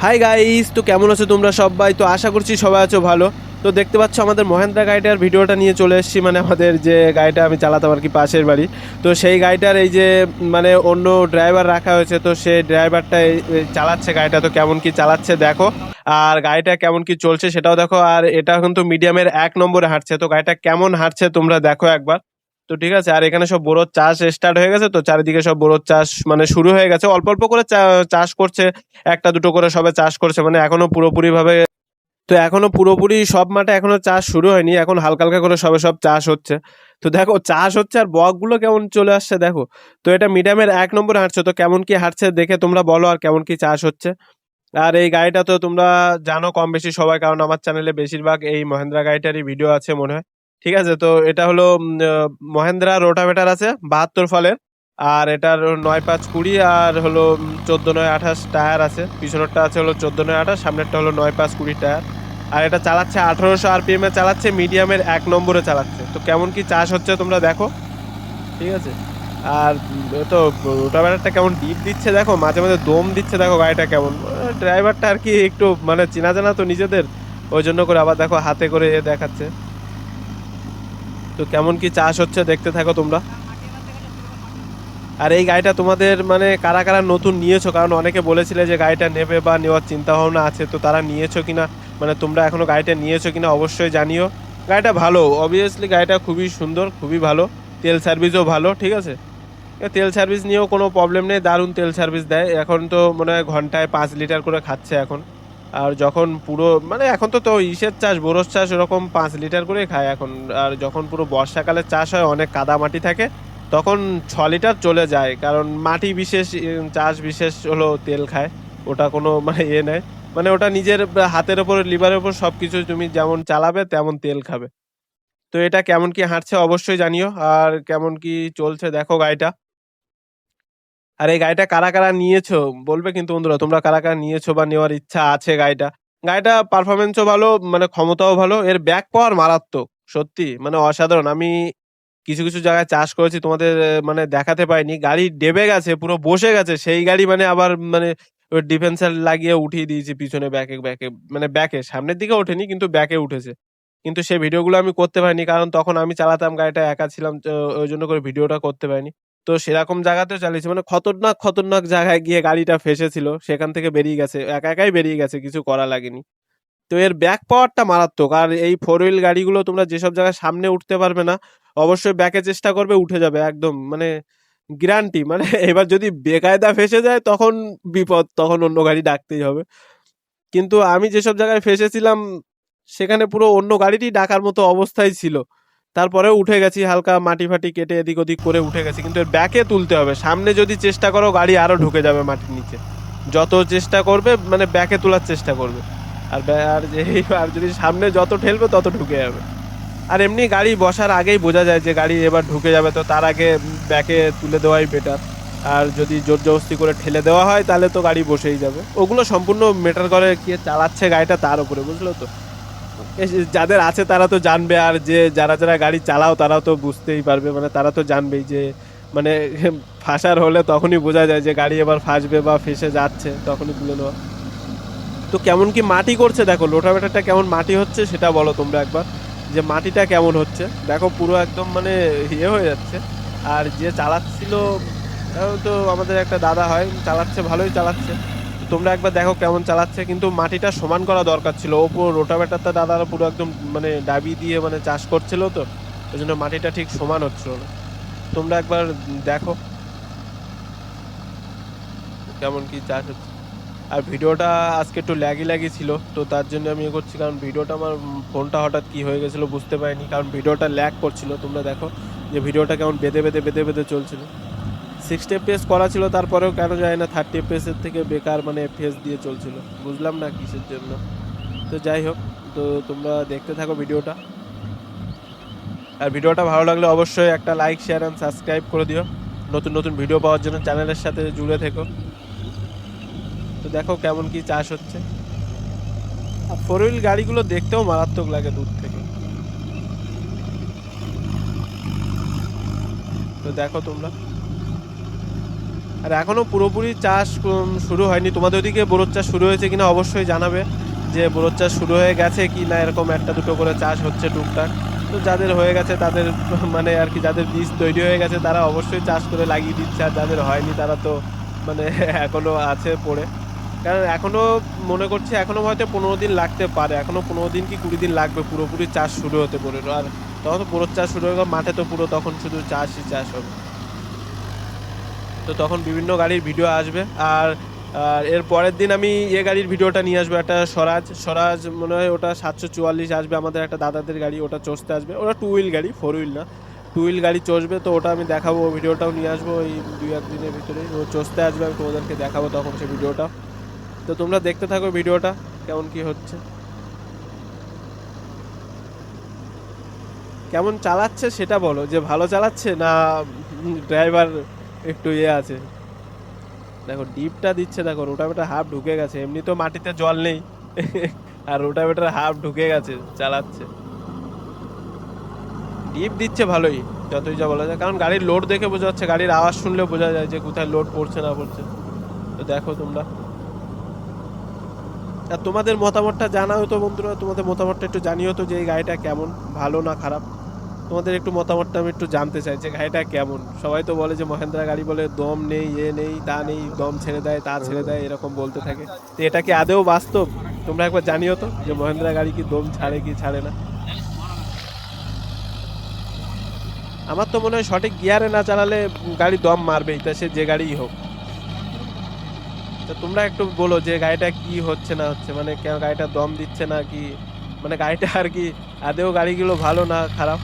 Hi guys, তো কেমন আছো তোমরা সবাই? তো আশা করছি সবাই আছো ভালো। তো দেখতে পাচ্ছ আমাদের মহেন্দ্রা গাড়িটার ভিডিওটা নিয়ে চলে এসেছি, মানে আমাদের যে গাড়িটা আমি চালাতাম আর কি, পাশের বাড়ি। তো সেই গাড়িটার এই যে মানে অন্য ড্রাইভার রাখা হয়েছে, তো সেই ড্রাইভারটা চালাচ্ছে গাড়িটা। তো কেমন কি চালাচ্ছে দেখো, আর গাড়িটা কেমন কি চলছে সেটাও দেখো। আর এটা কিন্তু মিডিয়ামের 1 নম্বরে হাঁটছে, তো গাড়িটা কেমন হাঁটছে তোমরা দেখো একবার। তো ঠিক আছে, আর এখানে সব বোরোর চাষ স্টার্ট হয়ে গেছে, তো চারিদিকে সব বোরোর চাষ মানে শুরু হয়ে গেছে, অল্প অল্প করে চাষ করছে, একটা দুটো করে সবে চাষ করছে, মানে এখনো পুরোপুরি ভাবে। তো এখনো পুরোপুরি সব মাঠে এখনো চাষ শুরু হয়নি, এখন হালকা হালকা করে সবে সব চাষ হচ্ছে। তো দেখো চাষ হচ্ছে আর বকগুলো কেমন চলে আসছে দেখো। তো এটা মিডিয়ামের 1 নম্বরে হাঁটছে, তো কেমন কি হাঁটছে দেখে তোমরা বলো, আর কেমন কি চাষ হচ্ছে। আর এই গাড়িটা তো তোমরা জানো কম বেশি সবাই, কারণ আমার চ্যানেলে বেশিরভাগ এই মহেন্দ্রা গাড়িটারই ভিডিও আছে মনে হয়। ঠিক আছে, তো এটা হলো মহেন্দ্রা রোটাভেটার আছে 72 ফলের। আর এটার 9-5-20 আর হলো 14-9-28 টায়ার আছে। পিছনেরটা আছে হলো 14-9-28, সামনেরটা হলো 9-5-20 টায়ার। আর এটা চালাচ্ছে 1800 RPM এ চালাচ্ছে, মিডিয়ামের 1 নম্বরে চালাচ্ছে। তো কেমন কি চাষ হচ্ছে তোমরা দেখো। ঠিক আছে, আর তো রোটাভেটারটা কেমন ডিপ দিচ্ছে দেখো, মাঝে মাঝে দম দিচ্ছে দেখো গাড়িটা কেমন। ড্রাইভারটা আর কি একটু মানে চেনা জানা তো নিজেদের, ওই জন্য করে আবার দেখো হাতে করে দেখাচ্ছে। তো কেমন কি চাষ হচ্ছে দেখতে থাকো তোমরা। আর এই গাড়িটা তোমাদের মানে কারা কারা নতুন নিয়েছো, কারণ অনেকে বলেছিলে যে গাড়িটা নেবে বা নেওয়ার চিন্তা ভাবনা আছে, তো তারা নিয়েছো কিনা, মানে তোমরা এখনো গাড়িটা নিয়েছো কিনা অবশ্যই জানিও। গাড়িটা ভালো, অবভিয়াসলি গাড়িটা খুবই সুন্দর, খুবই ভালো। তেল সার্ভিসও ভালো, ঠিক আছে। তেল সার্ভিস নিয়েও কোনো প্রবলেম নেই, দারুণ তেল সার্ভিস দেয়। এখন তো মনে হয় ঘন্টায় 5 লিটার করে খাচ্ছে এখন। আর যখন পুরো মানে এখন তো ইসের চাষ, বোরোর চাষ, ওরকম 5 লিটার করে খায় এখন। আর যখন পুরো বর্ষাকালে চাষ হয়, অনেক কাদা মাটি থাকে, তখন 6 লিটার চলে যায়, কারণ মাটি বিশেষ চাষ বিশেষ হলো তেল খায়। ওটা কোনো মানে নেয়, মানে ওটা নিজের হাতের ওপর, লিভারের ওপর সবকিছু, তুমি যেমন চালাবে তেমন তেল খাবে। তো এটা কেমন কি হাঁটছে অবশ্যই জানিও, আর কেমন কি চলছে দেখো গাড়িটা। আর এই গাড়িটা কারা কারা নিয়েছো বলবে কিন্তু বন্ধুরা, তোমরা কারা কারা নিয়েছো বা নেওয়ার ইচ্ছা আছে গাড়িটা। গাড়িটা পারফরমেন্সও ভালো, মানে ক্ষমতাও ভালো, এর ব্যাক পাওয়ার মারাত্মক, সত্যি মানে অসাধারণ। আমি কিছু কিছু জায়গায় চাষ করেছি, তোমাদের মানে দেখাতে পাইনি, গাড়ি ডেবে গেছে, পুরো বসে গেছে সেই গাড়ি, মানে আবার মানে ওই ডিফেন্সার লাগিয়ে উঠিয়ে দিয়েছি পিছনে, ব্যাকে ব্যাকে, মানে ব্যাকে, সামনের দিকে ওঠেনি কিন্তু ব্যাকে উঠেছে। কিন্তু সেই ভিডিওগুলো আমি করতে পারিনি, কারণ তখন আমি চালাতাম গাড়িটা, একা ছিলাম, তো ওই জন্য করে ভিডিওটা করতে পারিনি। তো সেরকম জায়গাতেও চালিয়েছি, মানে খতরনাক খতরনাক জায়গায় গিয়ে গাড়িটা ফেসেছিল, সেখান থেকে বেরিয়ে গেছে, একা একাই বেরিয়ে গেছে, কিছু করা লাগেনি। তো এর ব্যাক পাওয়ারটা মারাত্মক। আর এই 4 হুইল গাড়িগুলো তোমরা যেসব জায়গায় সামনে উঠতে পারবে না, অবশ্যই ব্যাকে চেষ্টা করবে, উঠে যাবে একদম, মানে গ্যারান্টি। মানে এবার যদি বেকায়দা ফেসে যায় তখন বিপদ, তখন অন্য গাড়ি ডাকতেই হবে। কিন্তু আমি যেসব জায়গায় ফেসেছিলাম সেখানে পুরো অন্য গাড়িটি ডাকার মতো অবস্থায় ছিল, তারপরেও উঠে গেছি, হালকা মাটি ফাটি কেটে এদিক ওদিক করে উঠে গেছি। কিন্তু এর ব্যাকে তুলতে হবে, সামনে যদি চেষ্টা করো গাড়ি আরো ঢুকে যাবে মাটির নিচে, যত চেষ্টা করবে মানে ব্যাকে তোলার চেষ্টা করবে। আর আর আর যদি সামনে যত ঠেলবে তত ঢুকে যাবে। আর এমনি গাড়ি বসার আগেই বোঝা যায় যে গাড়ি এবার ঢুকে যাবে, তো তার আগে ব্যাকে তুলে দেওয়াই বেটার। আর যদি জোর জবরদস্তি করে ঠেলে দেওয়া হয় তাহলে তো গাড়ি বসেই যাবে। ওগুলো সম্পূর্ণ ম্যাটার করে কে চালাচ্ছে গাড়িটা তার উপরে, বুঝলো তো। যাদের আছে তারা তো জানবে, আর যে যারা যারা গাড়ি চালাও তারাও তো বুঝতেই পারবে, মানে তারা তো জানবেই যে মানে ফাঁসার হলে তখনই বোঝা যায় যে গাড়ি এবার ফাঁসবে বা ফেসে যাচ্ছে, তখনই তুলে নেওয়া। তো কেমন কি মাটি করছে দেখো, লোটাভেটারটা কেমন মাটি হচ্ছে সেটা বলো তোমরা একবার, যে মাটিটা কেমন হচ্ছে দেখো, পুরো একদম মানে ইয়ে হয়ে যাচ্ছে। আর যে চালাচ্ছিল তো আমাদের একটা দাদা হয়, চালাচ্ছে, ভালোই চালাচ্ছে। তো তোমরা একবার দেখো কেমন চালাচ্ছে, কিন্তু মাটিটা সমান করা দরকার ছিল, ওপর রোটাভেটারটা দাদারা পুরো একদম মানে ডাবি দিয়ে মানে চাষ করছিল, তো ওই জন্য মাটিটা ঠিক সমান হচ্ছিল না। তোমরা একবার দেখো কেমন কি চাষ হচ্ছে। আর ভিডিওটা আজকে একটু ল্যাগি ল্যাগি ছিল, তো তার জন্য আমি ইয়ে করছি, কারণ ভিডিওটা আমার ফোনটা হঠাৎ কি হয়ে গেছিলো বুঝতে পারিনি, কারণ ভিডিওটা ল্যাগ করছিল। তোমরা দেখো যে ভিডিওটা কেমন বেঁধে বেঁধে বেঁধে বেঁধে চলছিল। 60 FPS করা ছিল, তারপরেও কেন যায় না 30 FPS এর থেকে বেকার মানে FPS দিয়ে চলছিল, বুঝলাম না কিসের জন্য। তো যাই হোক, তো তোমরা দেখতে থাকো ভিডিওটা। আর ভিডিওটা ভালো লাগলে অবশ্যই একটা লাইক, শেয়ার অ্যান্ড সাবস্ক্রাইব করে দিও, নতুন নতুন ভিডিও পাওয়ার জন্য চ্যানেলের সাথে জুড়ে থেকো। তো দেখো কেমন কি চাষ হচ্ছে। আর 4 হুইল গাড়িগুলো দেখতেও মারাত্মক লাগে দূর থেকে। তো দেখো তোমরা। আর এখনও পুরোপুরি চাষ শুরু হয়নি। তোমাদের ওদিকে বোরোর চাষ শুরু হয়েছে কিনা অবশ্যই জানাবে, যে বোরোর চাষ শুরু হয়ে গেছে কি না, এরকম একটা দুটো করে চাষ হচ্ছে টুকটাক। তো যাদের হয়ে গেছে তাদের মানে আর কি, যাদের বীজ তৈরি হয়ে গেছে তারা অবশ্যই চাষ করে লাগিয়ে দিচ্ছে, আর যাদের হয়নি তারা তো মানে এখনো আছে পড়ে। কারণ এখনো মনে করছি এখনো হয়তো 15 দিন লাগতে পারে, এখনো 15 দিন কি 20 দিন লাগবে পুরোপুরি চাষ শুরু হতে পারে। আর তখন তো বোরোর চাষ শুরু হয়ে গেল, মাঠে তো পুরো তখন শুধু চাষই চাষ হবে। তো তখন বিভিন্ন গাড়ির ভিডিও আসবে। আর আর এর পরের দিন আমি গাড়ির ভিডিওটা নিয়ে আসবো, একটা স্বরাজ মনে হয় ওটা 744 আসবে, আমাদের একটা দাদাদের গাড়ি, ওটা চষতে আসবে। ওটা 2 হুইল গাড়ি, 4 হুইল না, 2 হুইল গাড়ি চষবে। তো ওটা আমি দেখাবো, ভিডিওটাও নিয়ে আসবো এই 2-1 দিনের ভিতরে। ও চষতে আসবে, আমি তোমাদেরকে দেখাবো তখন সেই ভিডিওটা। তো তোমরা দেখতে থাকো ভিডিওটা কেমন কি হচ্ছে, কেমন চালাচ্ছে সেটা বলো, যে ভালো চালাচ্ছে না ড্রাইভার একটু আছে। দেখো ডিপটা দিচ্ছে, দেখো রোটাভেটার হাফ ঢুকে গেছে, এমনি তো মাটিতে জল নেই আর রোটাভেটার হাফ ঢুকে গেছে, চালাচ্ছে। ডিপ দিচ্ছে ভালোই, যতই যা বলা যায়, কারণ গাড়ির লোড দেখে বোঝা যাচ্ছে, গাড়ির আওয়াজ শুনলেও বোঝা যায় যে কোথায় লোড পড়ছে না পড়ছে। তো দেখো তোমরা, আর তোমাদের মতামতটা জানাও তো বন্ধুরা, তোমাদের মতামতটা একটু জানিও তো, যে এই গাড়িটা কেমন, ভালো না খারাপ। তোমাদের একটু মতামতটা আমি একটু জানতে চাই, যে গাড়িটা কেমন। সবাই তো বলে যে মহেন্দ্রা গাড়ি বলে দম নেই, নেই তা নেই, দম ছেড়ে দেয় তা ছেড়ে দেয়, এরকম বলতে থাকে। তো এটা কি আদেও বাস্তব? তোমরা একবার জানিও তো, যে মহেন্দ্রা গাড়ি কি দম ছাড়ে কি ছাড়ে না। আমার তো মনে হয় সঠিক গিয়ারে না চালালে গাড়ি দম মারবেই, তা সে যে গাড়িই হোক। তো তোমরা একটু বলো যে গাড়িটা কি হচ্ছে না হচ্ছে, মানে কেন গাড়িটা দম দিচ্ছে না কি, মানে গাড়িটা আর কি আদেও গাড়িগুলো ভালো না খারাপ।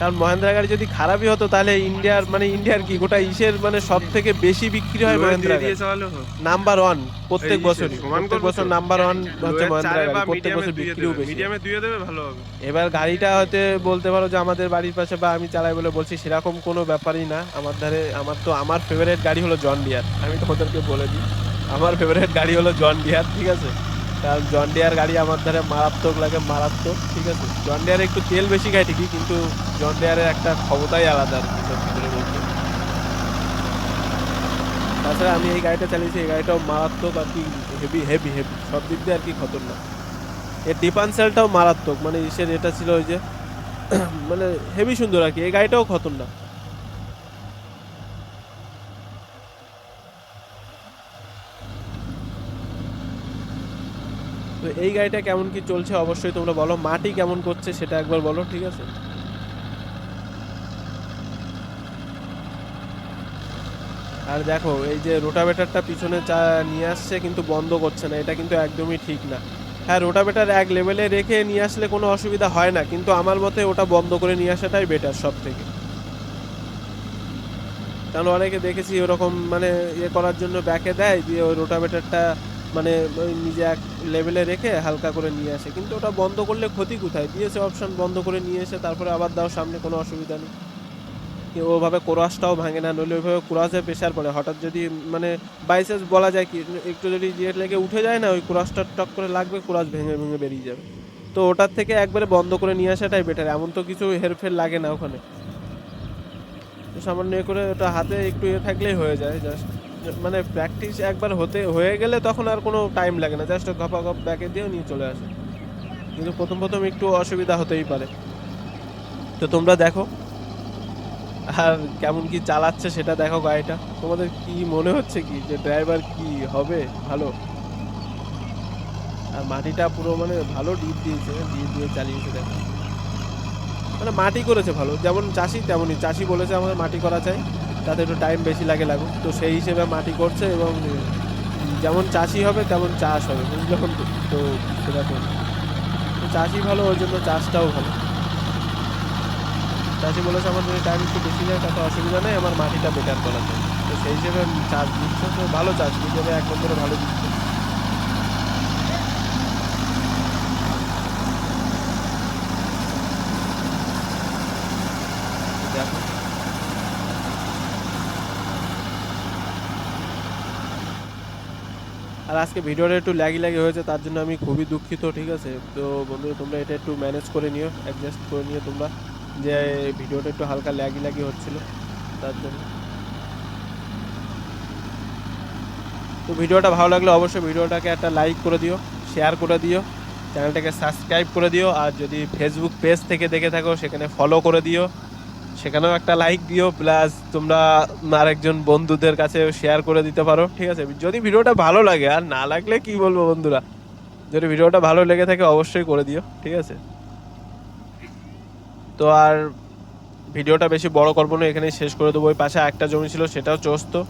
কারণ মহেন্দ্রা গাড়ি যদি খারাপই হতো তাহলে ইন্ডিয়ার কি গোটা ইসের মানে সব থেকে বেশি বিক্রি হয় মহেন্দ্রা গাড়ি, নাম্বার ওয়ান প্রত্যেক বছরই, প্রত্যেক বছর নাম্বার ওয়ান হচ্ছে মহেন্দ্রা গাড়ি, প্রত্যেক বছর বিক্রিও বেশি। এবার গাড়িটা হয়তো বলতে পারো যে আমাদের বাড়ির পাশে বা আমি চালাই বলে বলছি, সেরকম কোনো ব্যাপারই না। আমার ধারে আমার ফেভারিট গাড়ি হলো জন ডিয়ার, আমি তোমাদেরকে বলে দিই, আমার ফেভারিট গাড়ি হলো জন ডিয়ার, ঠিক আছে। কারণ জন ডিয়ার গাড়ি আমার ধারে মারাত্মক লাগে, মারাত্মক, ঠিক আছে। জন ডিয়ারে একটু তেল বেশি খায় ঠিকই, কিন্তু জন ডিয়ারের একটা ক্ষমতাই আলাদা আর কি, সত্যি করে বলতে। তাছাড়া আমি এই গাড়িটা চালিয়েছি, এই গাড়িটাও মারাত্মক আর কি, হেভি হেভি হেভি সব দিক দিয়ে আর কি খতরনাক। এর ডিফারেন্সিয়ালটাও মারাত্মক, মানে ইসের এটা ছিল ওই যে মানে হেভি সুন্দর আর কি, এই গাড়িটাও খতরনাক। তো এই গাড়িটা কেমন কি চলছে অবশ্যই তোমরা বলো, মাটি কেমন করছে সেটা একবার বলো, ঠিক আছে। আর দেখো এই যে রোটাভেটারটা পিছনে নিয়ে আসছে কিন্তু বন্ধ করছে না, এটা কিন্তু একদমই ঠিক না। হ্যাঁ, রোটাভেটার এক লেভেলে রেখে নিয়ে আসলে কোনো অসুবিধা হয় না, কিন্তু আমার মতে ওটা বন্ধ করে নিয়ে আসাটাই বেটার সব থেকে। কারণ অনেকে দেখেছি ওরকম মানে ইয়ে করার জন্য ব্যাকে দেয়, দিয়ে ওই রোটাভেটারটা মানে ওই নিজে এক লেভেলে রেখে হালকা করে নিয়ে আসে, কিন্তু ওটা বন্ধ করলে ক্ষতি কোথায়, দিয়েছে অপশন বন্ধ করে নিয়ে এসে তারপরে আবার দাও সামনে, কোনো অসুবিধা নেই। ওভাবে কোরাসটাও ভাঙে না, নইলে ওইভাবে কোরাসে প্রেশার পড়ে, হঠাৎ যদি মানে বাইচান্স বলা যায় কি একটু যদি ইয়ে লেগে উঠে যায় না, ওই কোরাসটা টক করে লাগবে, কোরাস ভেঙে ভেঙে বেরিয়ে যাবে। তো ওটার থেকে একবারে বন্ধ করে নিয়ে আসাটাই বেটার, এমন তো কিছু হেরফের লাগে না ওখানে। তো সামান্য এ করে ওটা হাতে একটু ইয়ে থাকলেই হয়ে যায়, জাস্ট মানে প্র্যাকটিস একবার হয়ে গেলে তখন আর কোনো টাইম লাগে না, জাস্ট গপা গপ ব্যাকে দিয়েও নিয়ে চলে আসে। কিন্তু প্রথম প্রথম একটু অসুবিধা হতেই পারে। তো তোমরা দেখো আর কেমন কি চালাচ্ছে সেটা দেখো গাড়িটা, তোমাদের কি মনে হচ্ছে কি যে ড্রাইভার কি হবে ভালো। আর মাটিটা পুরো মানে ভালো ডিপ দিয়েছে, ডিপ দিয়ে চালিয়েছে দেখো, মানে মাটি করেছে ভালো, যেমন চাষি তেমনই, চাষি বলেছে আমাদের মাটি করা চাই, তাতে একটু টাইম বেশি লাগুক, তো সেই হিসেবে মাটি করছে, এবং যেমন চাষি হবে তেমন চাষ হবে, বুঝলাম তো। তো সেরকম তো চাষি ভালো, ওই জন্য চাষটাও ভালো। চাষি বলেছে আমার যদি টাইম একটু বেশি যায় তাতে অসুবিধা নেই, আমার মাটিটা বেটার করা যায়, তো সেই হিসেবে চাষ দিচ্ছে, তো ভালো চাষ নিজেরা এক নম্বরে ভালো দিচ্ছে। দেখো আর আজকে ভিডিওটা একটু ল্যাগি ল্যাগি হয়েছে, তার জন্য আমি খুবই দুঃখিত, ঠিক আছে। তো বন্ধুরা তোমরা এটা একটু ম্যানেজ করে নিও, অ্যাডজাস্ট করে নিও তোমরা, যে ভিডিওটা একটু হালকা ল্যাগি ল্যাগি হচ্ছিল তার জন্য। তো ভিডিওটা ভালো লাগলে অবশ্যই ভিডিওটাকে একটা লাইক করে দিও, শেয়ার করে দিও, চ্যানেলটাকে সাবস্ক্রাইব করে দিও। আর যদি ফেসবুক পেজ থেকে দেখে থাকো সেখানে ফলো করে দিও, সেখানেও একটা লাইক দিও, প্লাস তোমরা আরেকজন বন্ধুদের কাছে শেয়ার করে দিতে পারো, ঠিক আছে? যদি ভিডিওটা ভালো লাগে, আর না লাগলে কি বলবো বন্ধুরা, যদি ভিডিওটা ভালো লেগে থাকে অবশ্যই করে দিও, ঠিক আছে? তো আর ভিডিওটা বেশি বড় করবো না, এখানেই শেষ করে দেবো। ওই পাশে একটা জমি ছিল সেটাও চষতো,